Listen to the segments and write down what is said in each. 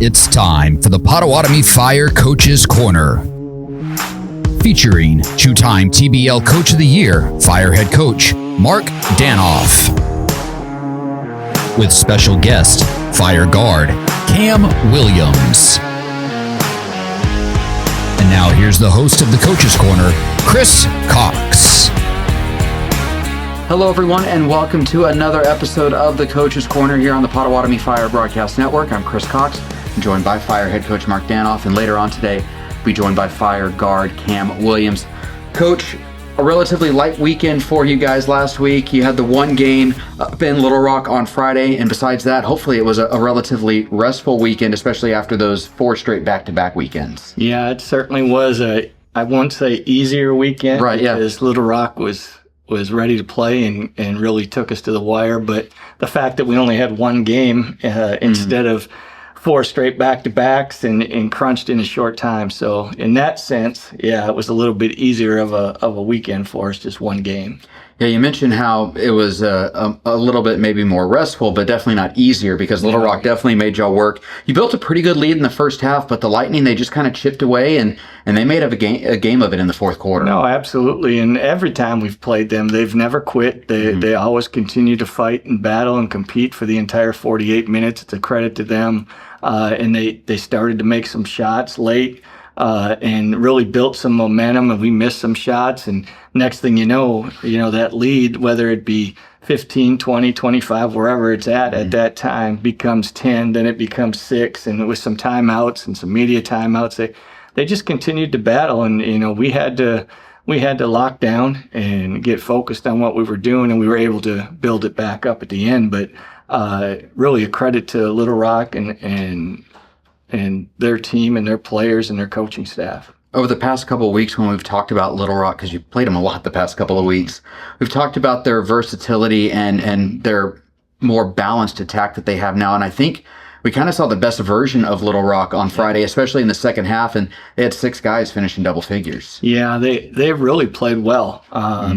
It's time for the Potawatomi Fire Coaches Corner. Featuring two-time TBL Coach of the Year, Fire Head Coach Mark Danoff. With special guest, Fire Guard Cam Williams. And now here's the host of the Coaches Corner, Chris Cox. Hello, everyone, and welcome to another episode of the Coaches Corner here on the Potawatomi Fire Broadcast Network. I'm Chris Cox, joined by Fire Head Coach Mark Danoff, and later on today, we'll be joined by Fire Guard Cam Williams. Coach, a relatively light weekend for you guys last week. You had the one game up in Little Rock on Friday, and besides that, hopefully it was a relatively restful weekend, especially after those 4 straight back-to-back weekends. Yeah, it certainly was I won't say easier weekend, right? Yeah, because Little Rock was ready to play and really took us to the wire. But the fact that we only had one game instead of 4 straight back-to-backs and crunched in a short time. So in that sense, yeah, it was a little bit easier of a weekend for us, just one game. Yeah, you mentioned how it was a little bit maybe more restful, but definitely not easier because Little Rock definitely made y'all work. You built a pretty good lead in the first half, but the Lightning, they just kind of chipped away, and they made a game of it in the fourth quarter. No, absolutely. And every time we've played them, they've never quit. They always continue to fight and battle and compete for the entire 48 minutes. It's a credit to them. And they started to make some shots late. And really built some momentum, and we missed some shots. And next thing you know, that lead, whether it be 15, 20, 25, wherever it's at that time, becomes 10, then it becomes 6. And with some timeouts and some media timeouts, they just continued to battle. And, we had to lock down and get focused on what we were doing, and we were able to build it back up at the end. But really a credit to Little Rock and their team and their players and their coaching staff. Over the past couple of weeks when we've talked about Little Rock, because you played them a lot the past couple of weeks, we've talked about their versatility and their more balanced attack that they have now. And I think we kind of saw the best version of Little Rock on Friday, especially in the second half, and they had 6 guys finishing double figures. Yeah, they really played well.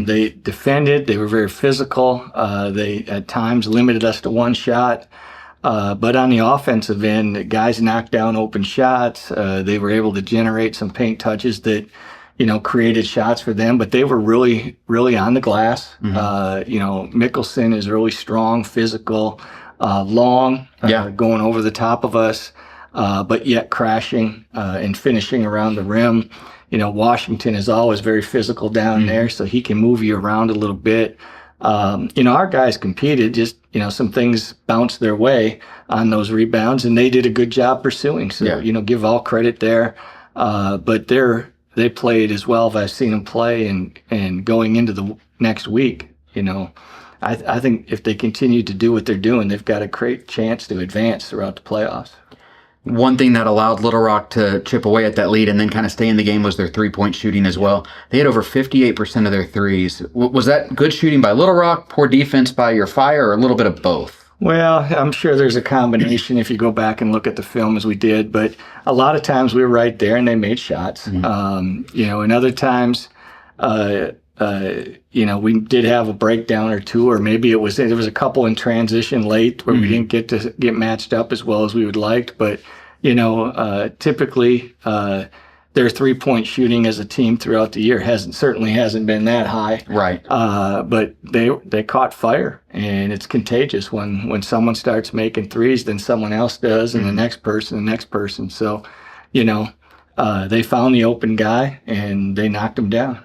They defended. They were very physical. They at times limited us to one shot. But on the offensive end, the guys knocked down open shots. They were able to generate some paint touches that, created shots for them. But they were really, really on the glass. Mickelson is really strong, physical, long, going over the top of us, but yet crashing and finishing around the rim. Washington is always very physical down there, so he can move you around a little bit. Our guys competed, just, some things bounced their way on those rebounds, and they did a good job pursuing. So, give all credit there. But they played as well as I've seen them play, and going into the next week, I think if they continue to do what they're doing, they've got a great chance to advance throughout the playoffs. One thing that allowed Little Rock to chip away at that lead and then kind of stay in the game was their three-point shooting as well. They had over 58% of their threes. Was that good shooting by Little Rock, poor defense by your Fire, or a little bit of both? Well, I'm sure there's a combination if you go back and look at the film as we did, but a lot of times we were right there and they made shots. And other times, we did have a breakdown or two, or maybe there was a couple in transition late where we didn't get matched up as well as we would like. But, typically, their 3-point shooting as a team throughout the year certainly hasn't been that high. Right. But they caught fire, and it's contagious when someone starts making threes, then someone else does, and the next person. So, they found the open guy and they knocked him down.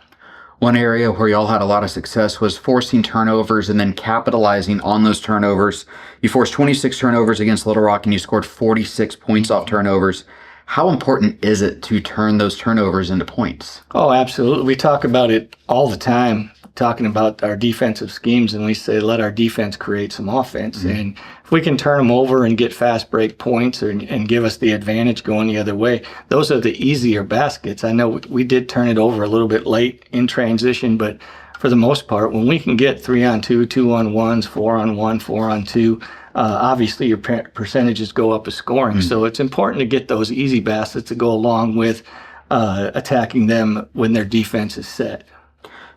One area where y'all had a lot of success was forcing turnovers and then capitalizing on those turnovers. You forced 26 turnovers against Little Rock and you scored 46 points off turnovers. How important is it to turn those turnovers into points? Oh, absolutely. We talk about it all the time, talking about our defensive schemes, and we say let our defense create some offense. And if we can turn them over and get fast break points and give us the advantage going the other way, those are the easier baskets. I know we did turn it over a little bit late in transition, but for the most part, when we can get 3-on-2, 2-on-1s, 4-on-1, 4-on-2, obviously your percentages go up as scoring. So it's important to get those easy baskets to go along with attacking them when their defense is set.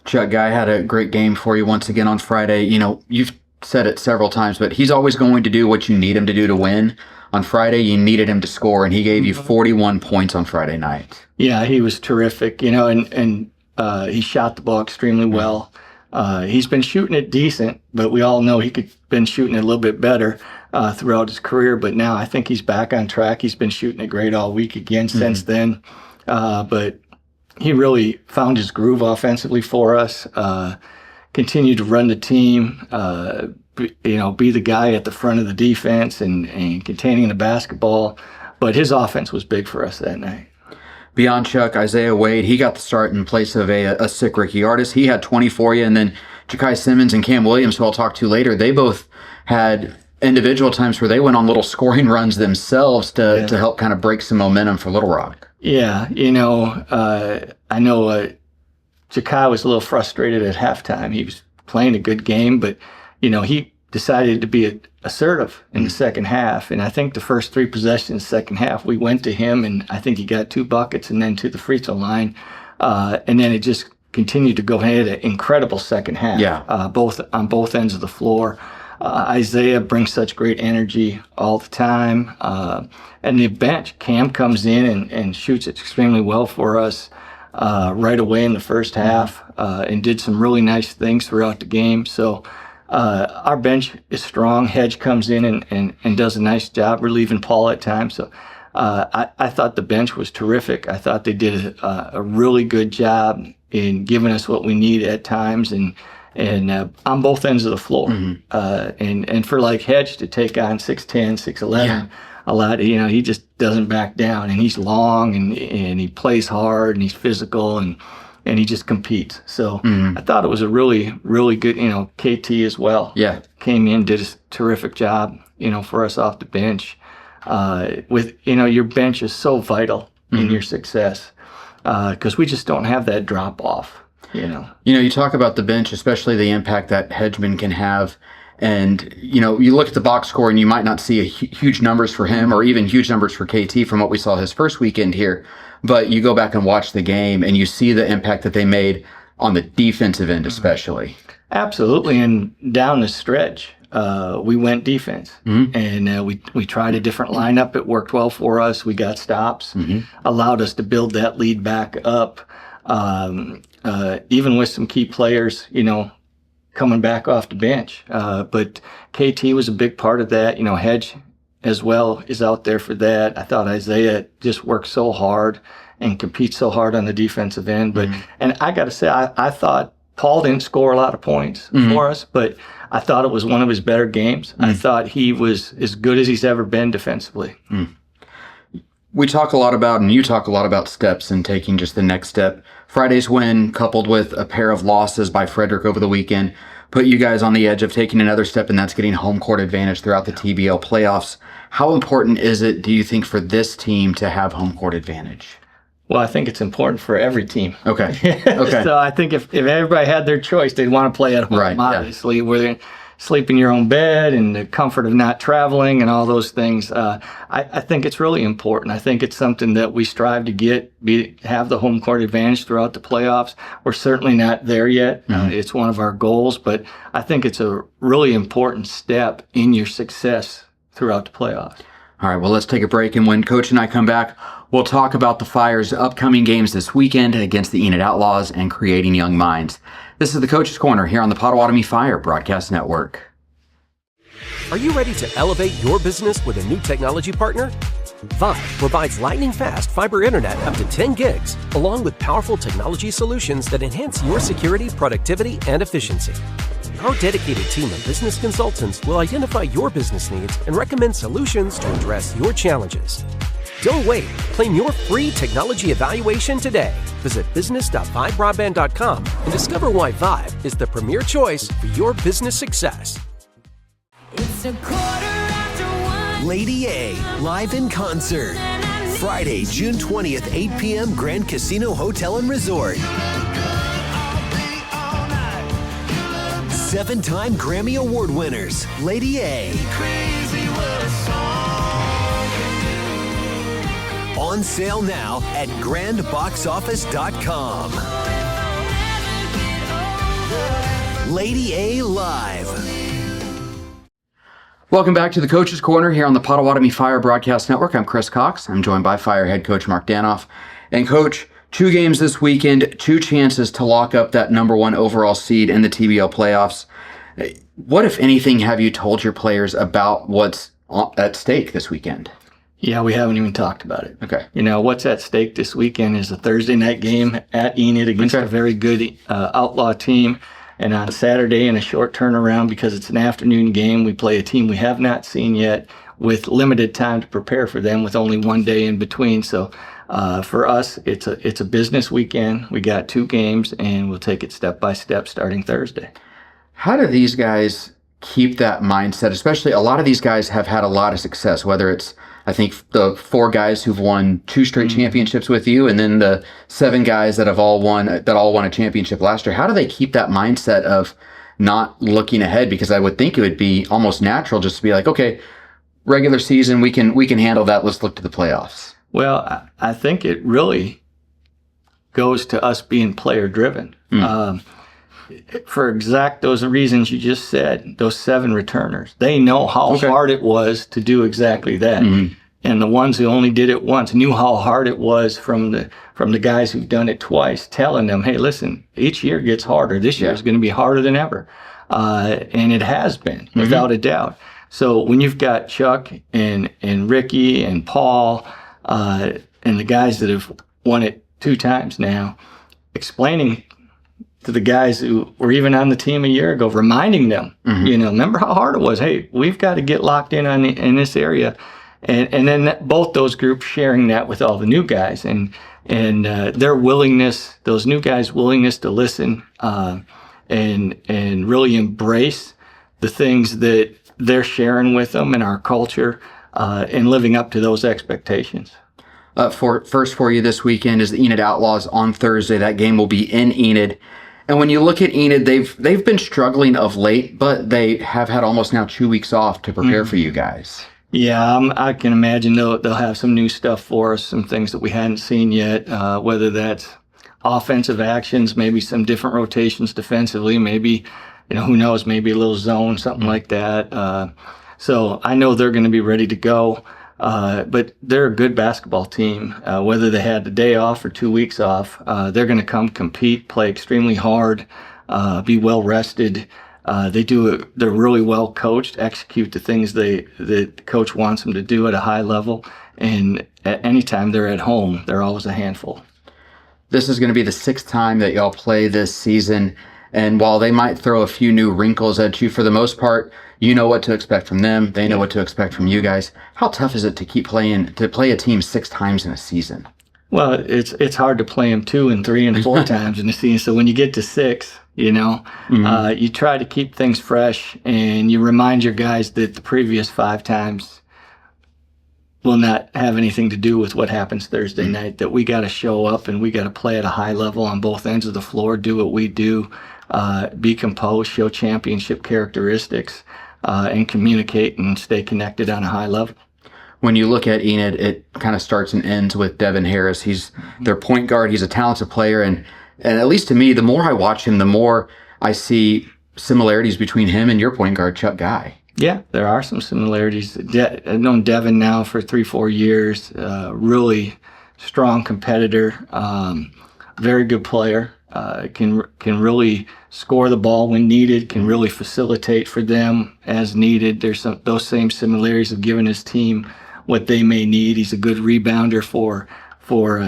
Chuck Guy had a great game for you once again on Friday. You've said it several times, but he's always going to do what you need him to do to win. on Friday you needed him to score, and he gave you 41 points on Friday night. Yeah, he was terrific, and he shot the ball extremely well. He's been shooting it decent, but we all know he could been shooting it a little bit better throughout his career. But now I think he's back on track. He's been shooting it great all week again since then. But he really found his groove offensively for us. Continued to run the team. Be the guy at the front of the defense and containing the basketball. But his offense was big for us that night. Beyond Chuck, Isaiah Wade, he got the start in place of a sick Ricky Artis. He had 20 for you, and then Ja'Kai Simmons and Cam Williams, who I'll talk to later, they both had individual times where they went on little scoring runs themselves to help kind of break some momentum for Little Rock. Yeah, I know Ja'Kai was a little frustrated at halftime. He was playing a good game, but, he decided to be assertive in the second half. And I think the first 3 possessions second half, we went to him, and I think he got 2 buckets and then to the free throw line. And then it just continued to go ahead. An incredible second half, both on both ends of the floor. Isaiah brings such great energy all the time. And the bench, Cam comes in and shoots it extremely well for us right away in the first half and did some really nice things throughout the game. So our bench is strong. Hedge comes in and does a nice job relieving Paul at times. So I thought the bench was terrific. I thought they did a really good job in giving us what we need at times and on both ends of the floor. And for like Hedge to take on 6'10", 6'11", a lot, he just doesn't back down, and he's long and he plays hard and he's physical and he just competes. So I thought it was a really, really good, KT as well. Yeah. Came in, did a terrific job, for us off the bench. Your bench is so vital in your success because we just don't have that drop off. You talk about the bench, especially the impact that Hedgeman can have. And, you look at the box score and you might not see huge numbers for him or even huge numbers for KT from what we saw his first weekend here. But you go back and watch the game and you see the impact that they made on the defensive end, especially. Absolutely. And down the stretch, we went defense. And we tried a different lineup. It worked well for us. We got stops, allowed us to build that lead back up. Even with some key players, coming back off the bench. But KT was a big part of that. Hedge as well is out there for that. I thought Isaiah just worked so hard and competes so hard on the defensive end. But and I got to say, I thought Paul didn't score a lot of points for us, but I thought it was one of his better games. I thought he was as good as he's ever been defensively. We talk a lot about, and you talk a lot about steps and taking just the next step. Friday's win, coupled with a pair of losses by Frederick over the weekend, put you guys on the edge of taking another step, and that's getting home court advantage throughout the TBL playoffs. How important is it, do you think, for this team to have home court advantage? Well, I think it's important for every team. Okay. So I think if everybody had their choice, they'd want to play at home, obviously, where they sleep in your own bed and the comfort of not traveling and all those things. I think it's really important. I think it's something that we strive to have the home court advantage throughout the playoffs. We're certainly not there yet. It's one of our goals, but I think it's a really important step in your success throughout the playoffs. All right, well, let's take a break, and when Coach and I come back, we'll talk about the Fire's upcoming games this weekend against the Enid Outlaws and creating young minds. This is the Coach's Corner here on the Potawatomi Fire Broadcast Network. Are you ready to elevate your business with a new technology partner? Vive provides lightning-fast fiber internet up to 10 gigs, along with powerful technology solutions that enhance your security, productivity, and efficiency. Our dedicated team of business consultants will identify your business needs and recommend solutions to address your challenges. Don't wait. Claim your free technology evaluation today. Visit business.vibebroadband.com and discover why Vive is the premier choice for your business success. It's a quarter after 1. Lady A, live in concert. Friday, June 20th, 8 p.m., Grand Casino Hotel and Resort. 7-time Grammy Award winners, Lady A. On sale now at grandboxoffice.com. Lady A Live. Welcome back to the Coach's Corner here on the Potawatomi Fire Broadcast Network. I'm Chris Cox. I'm joined by Fire head coach Mark Danoff. And Coach, 2 games this weekend, 2 chances to lock up that number 1 overall seed in the TBL playoffs. What, if anything, have you told your players about what's at stake this weekend? Yeah, we haven't even talked about it. Okay. You know, what's at stake this weekend is a Thursday night game at Enid against a very good Outlaw team. And on Saturday, in a short turnaround, because it's an afternoon game, we play a team we have not seen yet with limited time to prepare for them with only 1 day in between. So for us, it's a business weekend. We got 2 games, and we'll take it step by step starting Thursday. How do these guys keep that mindset? Especially a lot of these guys have had a lot of success, whether it's, I think, the 4 guys who've won 2 straight championships with you, and then the 7 guys that all won a championship last year. How do they keep that mindset of not looking ahead? Because I would think it would be almost natural just to be like, okay, regular season, we can handle that. Let's look to the playoffs. Well, I think it really goes to us being player driven. For exact those reasons you just said, those 7 returners, they know how hard it was to do exactly that. And the ones who only did it once knew how hard it was from the guys who've done it twice, telling them, hey, listen, each year gets harder. This year is going to be harder than ever. And it has been, without a doubt. So when you've got Chuck and Ricky and Paul and the guys that have won it 2 times now, explaining to the guys who were even on the team a year ago, reminding them, you know, remember how hard it was. Hey, we've got to get locked in this area. And then both those groups sharing that with all the new guys and their willingness, those new guys' willingness to listen and really embrace the things that they're sharing with them in our culture and living up to those expectations. First for you this weekend is the Enid Outlaws on Thursday. That game will be in Enid. And when you look at Enid, they've been struggling of late, but they have had almost now 2 weeks off to prepare for you guys. Yeah, I can imagine they'll have some new stuff for us, some things that we hadn't seen yet, whether that's offensive actions, maybe some different rotations defensively, maybe, you know, who knows, maybe a little zone, something like that. So I know they're going to be ready to go. But they're a good basketball team. Whether they had a day off or 2 weeks off, they're going to come compete, play extremely hard, be well rested. They're really well coached, execute the things the coach wants them to do at a high level. And at any time they're at home, they're always a handful. This is going to be the 6th time that y'all play this season. And while they might throw a few new wrinkles at you, for the most part, you know what to expect from them. They know what to expect from you guys. How tough is it to play a team 6 times in a season? Well, it's hard to play them 2 and 3 and 4 times in a season. So when you get to 6, you know, you try to keep things fresh and you remind your guys that the previous 5 times will not have anything to do with what happens Thursday night, that we got to show up and we got to play at a high level on both ends of the floor, do what we do, be composed, show championship characteristics, and communicate and stay connected on a high level. When you look at Enid, it kind of starts and ends with Devin Harris. He's their point guard. He's a talented player. And at least to me, the more I watch him, the more I see similarities between him and your point guard, Chuck Guy. Yeah, there are some similarities. I've known Devin now for 3-4 years. Really strong competitor, very good player. Can really score the ball when needed. Can really facilitate for them as needed. There's those same similarities of giving his team what they may need. He's a good rebounder for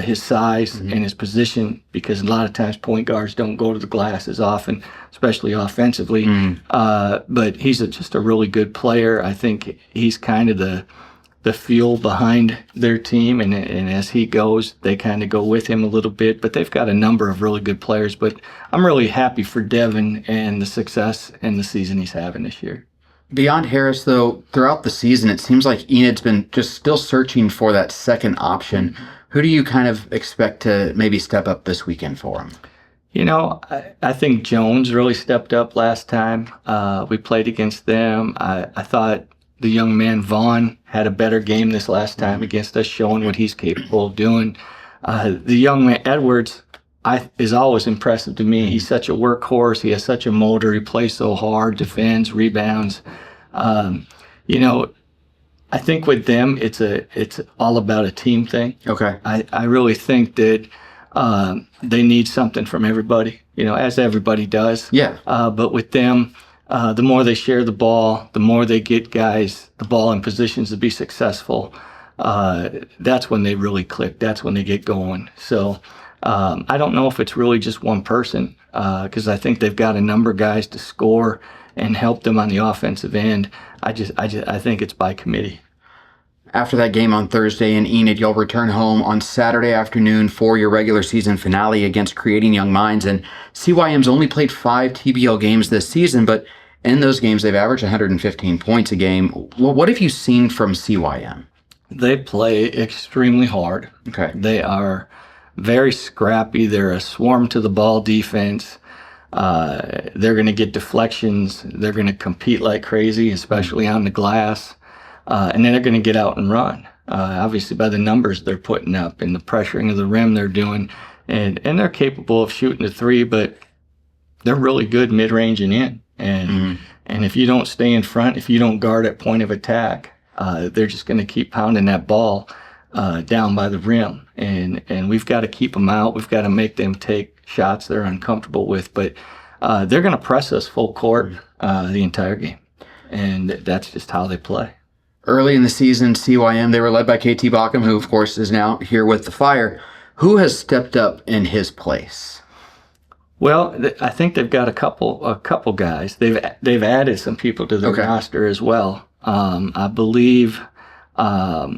his size and his position, because a lot of times point guards don't go to the glass as often, especially offensively. But he's just a really good player. I think he's kind of the fuel behind their team, and as he goes, they kind of go with him a little bit. But they've got a number of really good players. But I'm really happy for Devin and the success and the season he's having this year. Beyond Harris, though, throughout the season, it seems like Enid's been just still searching for that second option. Who do you kind of expect to maybe step up this weekend for him? You know, I think Jones really stepped up last time we played against them. I thought the young man Vaughn had a better game this last time against us, showing what he's capable of doing. The young man Edwards is always impressive to me. He's such a workhorse. He has such a motor. He plays so hard, defends, rebounds. You know, I think with them, it's all about a team thing. Okay. I really think that they need something from everybody, you know, as everybody does. Yeah. But with them, the more they share the ball, the more they get guys the ball in positions to be successful. That's when they really click. That's when they get going. So I don't know if it's really just one person, because I think they've got a number of guys to score and help them on the offensive end. I think it's by committee. After that game on Thursday in Enid, you'll return home on Saturday afternoon for your regular season finale against Creating Young Minds. And CYM's only played 5 TBL games this season, but in those games, they've averaged 115 points a game. Well, what have you seen from CYM? They play extremely hard. Okay. They are very scrappy. They're a swarm to the ball defense. They're going to get deflections. They're going to compete like crazy, especially on the glass. And then they're going to get out and run. Obviously, by the numbers they're putting up and the pressuring of the rim they're doing. And they're capable of shooting the 3, but they're really good mid-range and in. And if you don't stay in front, if you don't guard at point of attack, they're just going to keep pounding that ball down by the rim. And we've got to keep them out. We've got to make them take shots they're uncomfortable with. But they're going to press us full court the entire game. And that's just how they play. Early in the season, CYM, they were led by KT Bockham, who, of course, is now here with the Fire. Who has stepped up in his place? Well, I think they've got a couple guys. They've added some people to their roster as well. I believe a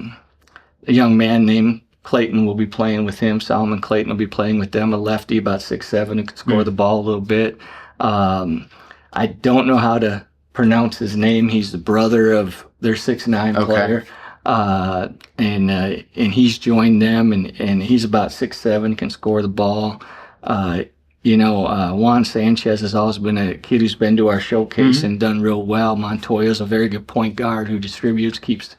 young man named Clayton will be playing with him. Solomon Clayton will be playing with them, a lefty about 6'7", who can score the ball a little bit. I don't know how to pronounce his name. He's the brother of their 6'9" player. And he's joined them, and he's about 6'7", can score the ball. Juan Sanchez has always been a kid who's been to our showcase and done real well. Montoya's a very good point guard who distributes, gets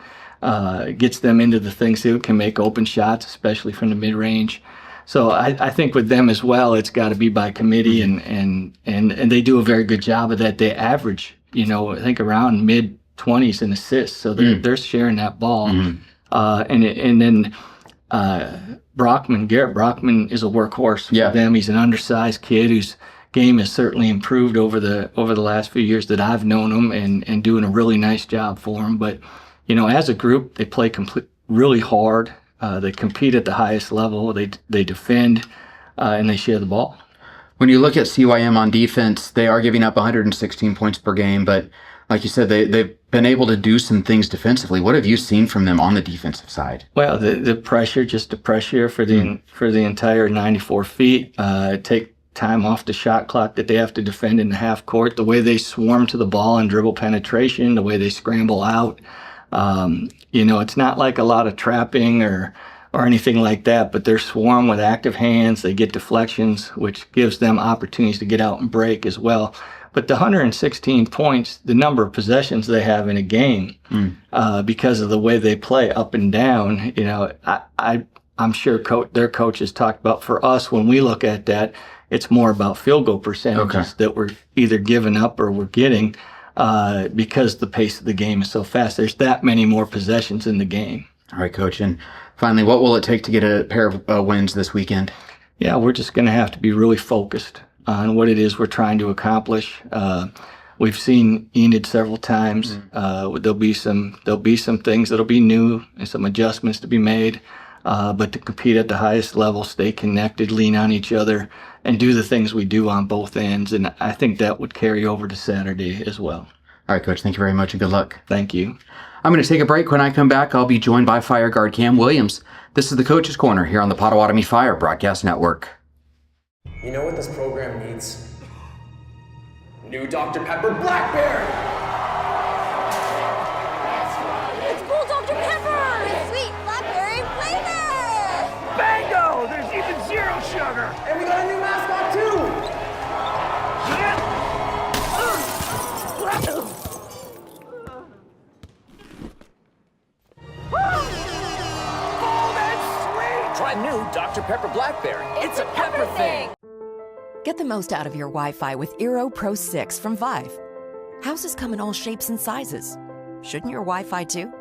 them into the things that can make open shots, especially from the mid-range. So I think with them as well, it's got to be by committee, and they do a very good job of that. They average, I think around mid-20s in assists, so they're sharing that ball. And then Garrett Brockman is a workhorse for them. He's an undersized kid whose game has certainly improved over the last few years that I've known him, and doing a really nice job for him. But as a group, they play really hard. They compete at the highest level. They defend, and they share the ball. When you look at CYM on defense, they are giving up 116 points per game, but like you said, they've been able to do some things defensively. What have you seen from them on the defensive side? Well, the pressure for the entire 94 feet, take time off the shot clock that they have to defend in the half court, the way they swarm to the ball and dribble penetration, the way they scramble out. It's not like a lot of trapping or anything like that, but they're swarm with active hands. They get deflections, which gives them opportunities to get out and break as well. But the 116 points, the number of possessions they have in a game, because of the way they play up and down, I'm sure their coaches talked about. For us, when we look at that, it's more about field goal percentages that we're either giving up or we're getting, because the pace of the game is so fast. There's that many more possessions in the game. All right, Coach. And finally, what will it take to get a pair of wins this weekend? Yeah, we're just going to have to be really focused on what it is we're trying to accomplish. We've seen Enid several times. There'll be some things that'll be new and some adjustments to be made. But to compete at the highest level, stay connected, lean on each other, and do the things we do on both ends. And I think that would carry over to Saturday as well. All right, Coach. Thank you very much and good luck. Thank you. I'm going to take a break. When I come back, I'll be joined by Fire Guard Cam Williams. This is the Coach's Corner here on the Potawatomi Fire Broadcast Network. You know what this program needs? New Dr. Pepper Blackberry! It's cool, Dr. Pepper! It's sweet blackberry flavor! Bingo! There's even zero sugar! And we got a new mascot too! Try new Dr. Pepper Blackberry. It's a pepper thing! Get the most out of your Wi-Fi with Eero Pro 6 from Vive. Houses come in all shapes and sizes. shouldn't your Wi-Fi too?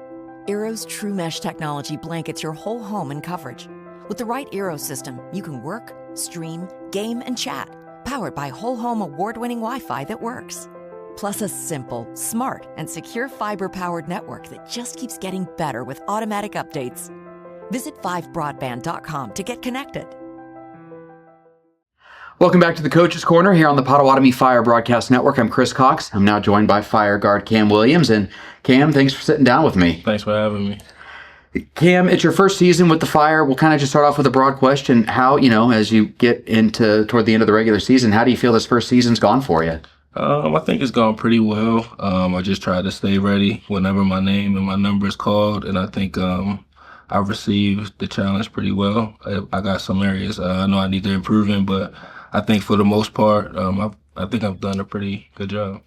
Eero's True Mesh technology blankets your whole home in coverage. With the right Eero system, you can work, stream, game, and chat, powered by whole home award-winning Wi-Fi that works. Plus a simple, smart, and secure fiber-powered network that just keeps getting better with automatic updates. Visit 5broadband.com to get connected. Welcome back to the Coach's Corner here on the Potawatomi Fire Broadcast Network. I'm Chris Cox. I'm now joined by Fire guard Cam Williams. And Cam, thanks for sitting down with me. Thanks for having me. Cam, it's your first season with the Fire. We'll kind of just start off with a broad question. How, as you get toward the end of the regular season, how do you feel this first season's gone for you? I think it's gone pretty well. I just try to stay ready whenever my name and my number is called, and I think I've received the challenge pretty well. I got some areas I know I need to improve in, but I think for the most part, I think I've done a pretty good job.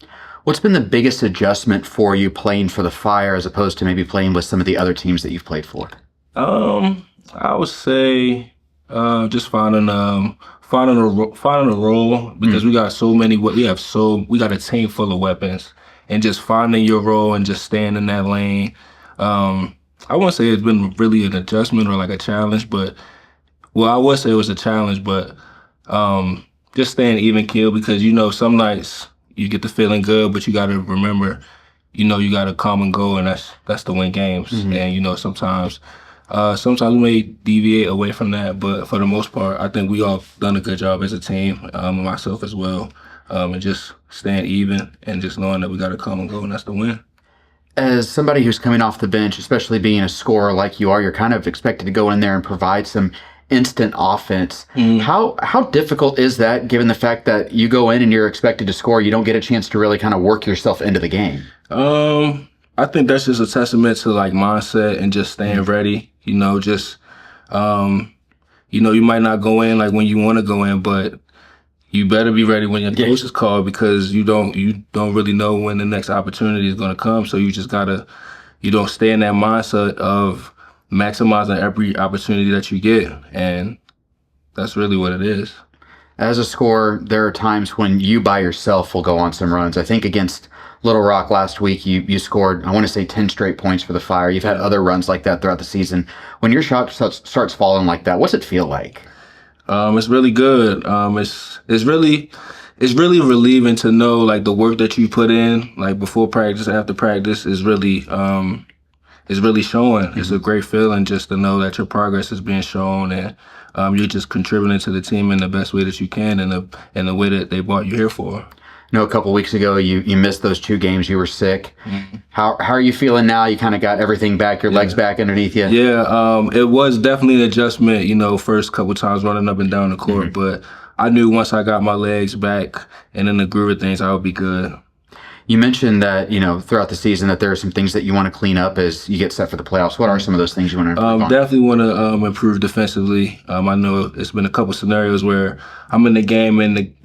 What's been the biggest adjustment for you playing for the Fire as opposed to maybe playing with some of the other teams that you've played for? I would say just finding a role, because we got so many. We got a team full of weapons, and just finding your role and just staying in that lane. I wouldn't say it's been really an adjustment or like a challenge, but I would say it was a challenge, but just staying even keel, because some nights you get the feeling good, but you got to remember, you got to come and go, and that's to win games. Mm-hmm. And sometimes we may deviate away from that, but for the most part, I think we all done a good job as a team, and myself as well, and just staying even and just knowing that we got to come and go, and that's the win. As somebody who's coming off the bench, especially being a scorer like you are, you're kind of expected to go in there and provide some instant offense. Mm. How difficult is that, given the fact that you go in and you're expected to score, you don't get a chance to really kind of work yourself into the game? I think that's just a testament to like mindset and just staying ready. You might not go in like when you want to go in, but you better be ready when your coach is called, because you don't really know when the next opportunity is going to come. So you just gotta, stay in that mindset of maximizing every opportunity that you get, and that's really what it is. As a scorer, there are times when you by yourself will go on some runs. I think against Little Rock last week, you scored, I want to say 10 straight points for the Fire. You've had other runs like that throughout the season. When your shot starts falling like that, what's it feel like? It's really good. It's really relieving to know like the work that you put in, like before practice, after practice, is really showing. Mm-hmm. It's a great feeling just to know that your progress is being shown, and you're just contributing to the team in the best way that you can, and the way that they brought you here for. A couple weeks ago, you missed those 2 games. You were sick. Mm-hmm. How are you feeling now? You kind of got everything back, your legs back underneath you? Yeah, it was definitely an adjustment, first couple times running up and down the court. Mm-hmm. But I knew once I got my legs back and in the groove of things, I would be good. You mentioned that, throughout the season that there are some things that you want to clean up as you get set for the playoffs. What are some of those things you want to improve on? Definitely want to improve defensively. I know it's been a couple scenarios where I'm in the game and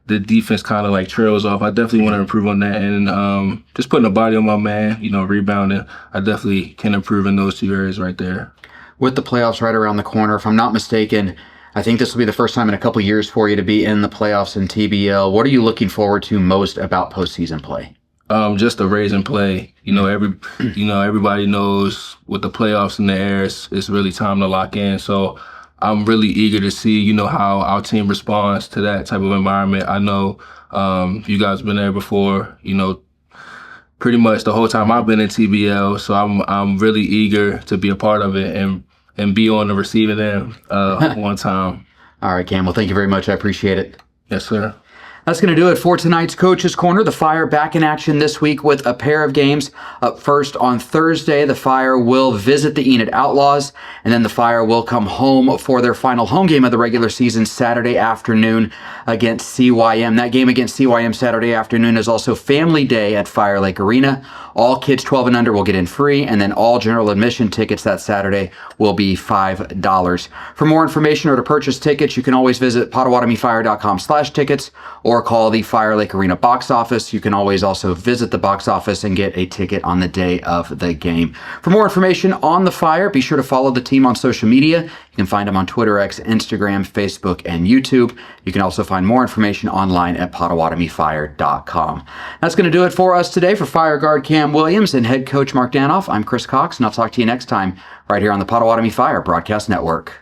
the defense kind of like trails off. I definitely want to improve on that, and just putting a body on my man, rebounding. I definitely can improve in those 2 areas right there. With the playoffs right around the corner, if I'm not mistaken, I think this will be the first time in a couple years for you to be in the playoffs in TBL. What are you looking forward to most about postseason play? Just the raise and play. Everybody knows with the playoffs in the air, it's really time to lock in. So I'm really eager to see, how our team responds to that type of environment. I know you guys have been there before, pretty much the whole time I've been in TBL. So I'm really eager to be a part of it and be on the receiving end one time. All right, Cam. Well, thank you very much. I appreciate it. Yes, sir. That's going to do it for tonight's Coach's Corner. The Fire back in action this week with a pair of games. Up first on Thursday, the Fire will visit the Enid Outlaws, and then the Fire will come home for their final home game of the regular season Saturday afternoon against CYM. That game against CYM Saturday afternoon is also Family Day at Fire Lake Arena. All kids 12 and under will get in free, and then all general admission tickets that Saturday will will be $5. For more information or to purchase tickets, you can always visit PotawatomiFire.com/tickets or call the Fire Lake Arena box office. You can always also visit the box office and get a ticket on the day of the game. For more information on the Fire, be sure to follow the team on social media. You can find them on Twitter, X, Instagram, Facebook, and YouTube. You can also find more information online at PotawatomiFire.com. That's going to do it for us today. For Fire Guard Cam Williams and head coach Mark Danoff, I'm Chris Cox, and I'll talk to you next time right here on the Potawatomi Fire Broadcast Network.